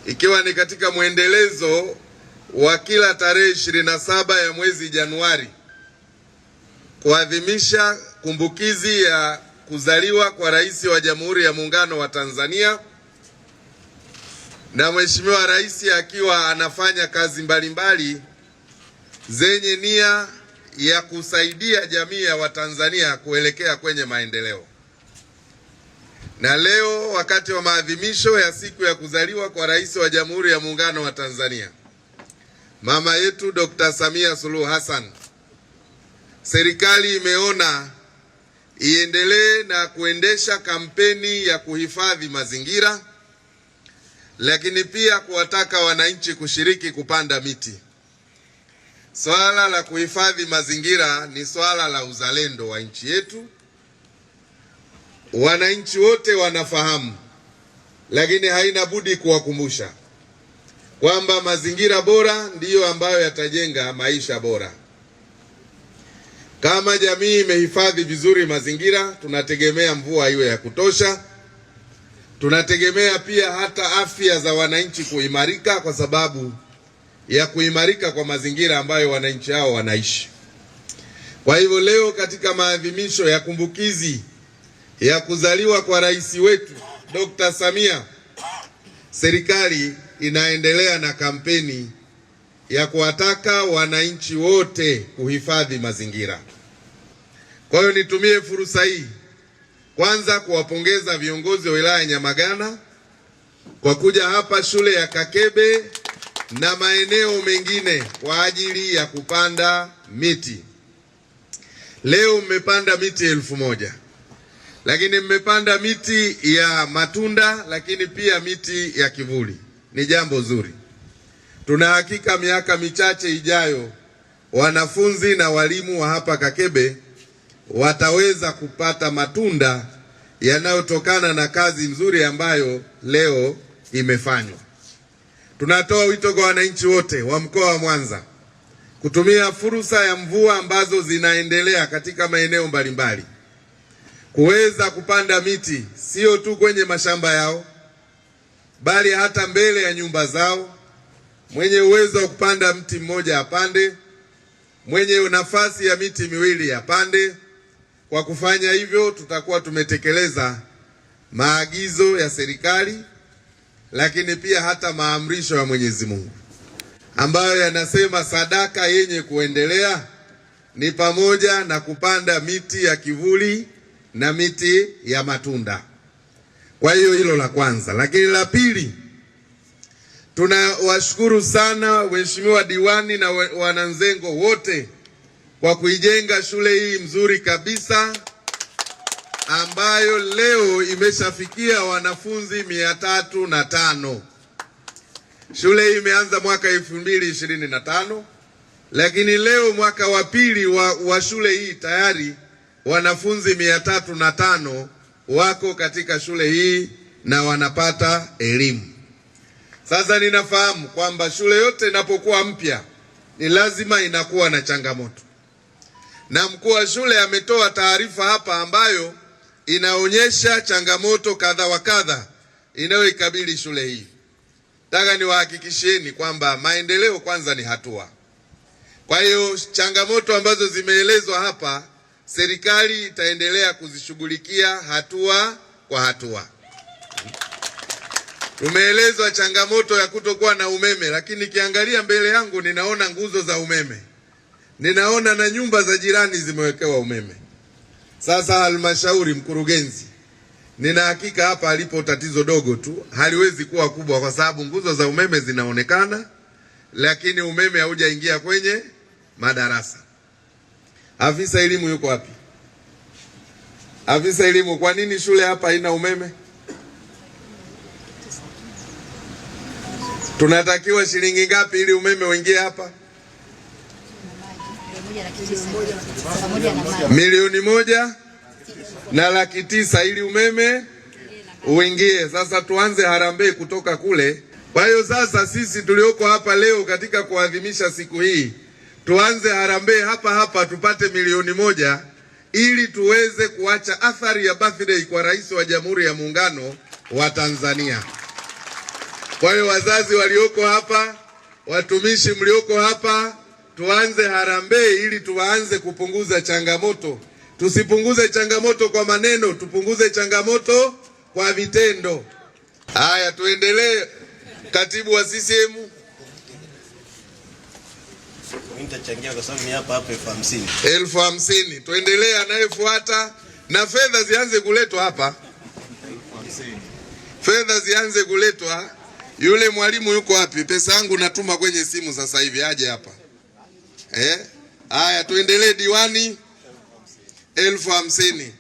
ikiwa ni katika mwendelezo wa kila tarehe 27 ya mwezi Januari kuadhimisha kumbukizi ya kuzaliwa kwa Rais wa Jamhuri ya Muungano wa Tanzania, na Mheshimiwa Rais akiwa anafanya kazi mbalimbali zenye nia ya kusaidia jamii ya Watanzania kuelekea kwenye maendeleo. Na leo wakati wa maadhimisho ya siku ya kuzaliwa kwa Rais wa Jamhuri ya Muungano wa Tanzania, mama yetu Dr. Samia Suluhu Hassan, serikali imeona iendelee na kuendesha kampeni ya kuhifadhi mazingira, lakini pia kuwataka wananchi kushiriki kupanda miti. Swala la kuhifadhi mazingira ni swala la uzalendo wa nchi yetu. Wananchi wote wanafahamu, lakini haina budi kuwakumbusha kwamba mazingira bora ndiyo ambayo yatajenga maisha bora. Kama jamii imehifadhi vizuri mazingira, tunategemea mvua iwe ya kutosha. Tunategemea pia hata afya za wananchi kuimarika kwa sababu ya kuimarika kwa mazingira ambayo wananchi hao wanaishi. Kwa hivyo leo katika maadhimisho ya kumbukizi ya kuzaliwa kwa rais wetu Dr. Samia, serikali inaendelea na kampeni ya kuwataka wananchi wote kuhifadhi mazingira. Kwa hiyo nitumie fursa hii kwanza kuwapongeza viongozi wa wilaya ya Nyamagana kwa kuja hapa shule ya Kakebe na maeneo mengine kwa ajili ya kupanda miti. Leo mmepanda miti 1000, lakini mmepanda miti ya matunda, lakini pia miti ya kivuli. Ni jambo zuri. Tuna hakika miaka michache ijayo wanafunzi na walimu wa hapa Kakebe wataweza kupata matunda yanayotokana na kazi nzuri ambayo leo imefanywa. Tunatoa wito kwa wananchi wote wa mkoa wa Mwanza kutumia fursa ya mvua ambazo zinaendelea katika maeneo mbalimbali kuweza kupanda miti, sio tu kwenye mashamba yao bali hata mbele ya nyumba zao. Mwenye uwezo wa kupanda mti mmoja apande, mwenye nafasi ya miti miwili apande. Kwa kufanya hivyo tutakuwa tumetekeleza maagizo ya serikali, lakini pia hata maamrisho ya Mwenyezi Mungu ambayo yanasema sadaka yenye kuendelea ni pamoja na kupanda miti ya kivuli na miti ya matunda. Kwa hiyo hilo la kwanza. Lakini la pili, tunawashukuru sana Mheshimiwa diwani na wananzengo wote kwa kuijenga shule hii mzuri kabisa ambayo leo imeshafikia wanafunzi 305. Shule hii imeanza mwaka 2025, lakini leo mwaka wa pili wa shule hii tayari wanafunzi 305 wako katika shule hii na wanapata elimu. Sasa ninafahamu kwamba shule yote inapokuwa mpya ni lazima inakuwa na changamoto, na mkuu wa shule ametoa taarifa hapa ambayo inaonyesha changamoto kadha wa kadha inayoikabili shule hii. Nataka niwahakikishieni kwamba maendeleo kwanza ni hatua. Kwa hiyo changamoto ambazo zimeelezwa hapa, serikali itaendelea kuzishughulikia hatua kwa hatua. Tumeelezwa changamoto ya kutokuwa na umeme, lakini nikiangalia mbele yangu ninaona nguzo za umeme, ninaona na nyumba za jirani zimewekewa umeme. Sasa halmashauri, mkurugenzi, nina hakika hapa alipo tatizo dogo tu, haliwezi kuwa kubwa kwa sababu nguzo za umeme zinaonekana, lakini umeme haujaingia kwenye madarasa. Afisa elimu yuko wapi? Afisa elimu, kwa nini shule hapa haina umeme? Tunatakiwa shilingi ngapi ili umeme uingie hapa? 1,109,000 ili umeme uingie. Sasa tuanze harambee kutoka kule. Kwa hiyo sasa sisi tulioko hapa leo katika kuadhimisha siku hii, tuanze harambee hapa hapa tupate 1,000,000 ili tuweze kuacha athari ya birthday kwa Rais wa Jamhuri ya Muungano wa Tanzania. Kwa hiyo wazazi walioko hapa, watumishi mlioko hapa, tuanze harambee ili tuanze kupunguza changamoto. Tusipunguze changamoto kwa maneno, tupunguze changamoto kwa vitendo. Haya, tuendelee. Katibu wa CCM. Nitachangia kwa sababu ni hapa 50,000. 50,000. Tuendelee, anayefuata, na fedha zianze kuletwa hapa. Fedha zianze kuletwa. Yule mwalimu yuko wapi? Pesa yangu natuma kwenye simu sasa hivi, aje hapa. Haya, tuendelee. Diwani 50,000.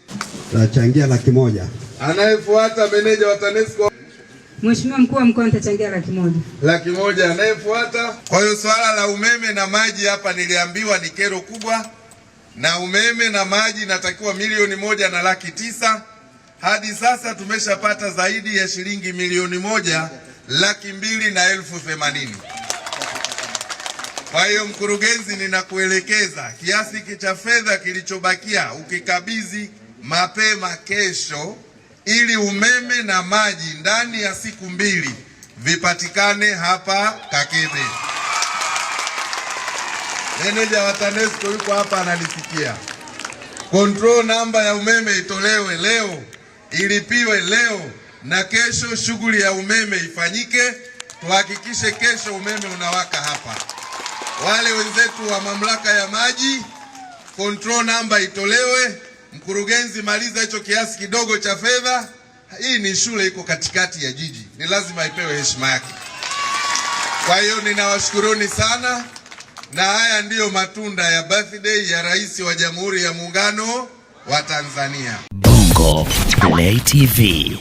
Tutachangia 100,000. Anayefuata meneja wa TANESCO. Mheshimiwa Mkuu wa Mkoa, nitachangia 100,000. 100,000. Anayefuata. Kwa hiyo swala la umeme na maji hapa niliambiwa ni kero kubwa, na umeme na maji natakiwa milioni 1,900,000. Hadi sasa tumeshapata zaidi ya shilingi milioni 1,200,080. Kwa hiyo mkurugenzi, ninakuelekeza kiasi cha fedha kilichobakia ukikabidhi mapema kesho, ili umeme na maji ndani ya siku 2 vipatikane hapa Kakebe. Meneja wa TANESCO yuko hapa analisikia. Control namba ya umeme itolewe leo, ilipiwe leo, na kesho shughuli ya umeme ifanyike. Tuhakikishe kesho umeme unawaka hapa. Wale wenzetu wa mamlaka ya maji, control namba itolewe. Mkurugenzi, maliza hicho kiasi kidogo cha fedha. Hii ni shule iko katikati ya jiji, ni lazima ipewe heshima yake. Kwa hiyo ninawashukuruni sana, na haya ndiyo matunda ya birthday ya Rais wa Jamhuri ya Muungano wa Tanzania. Bongo Play TV.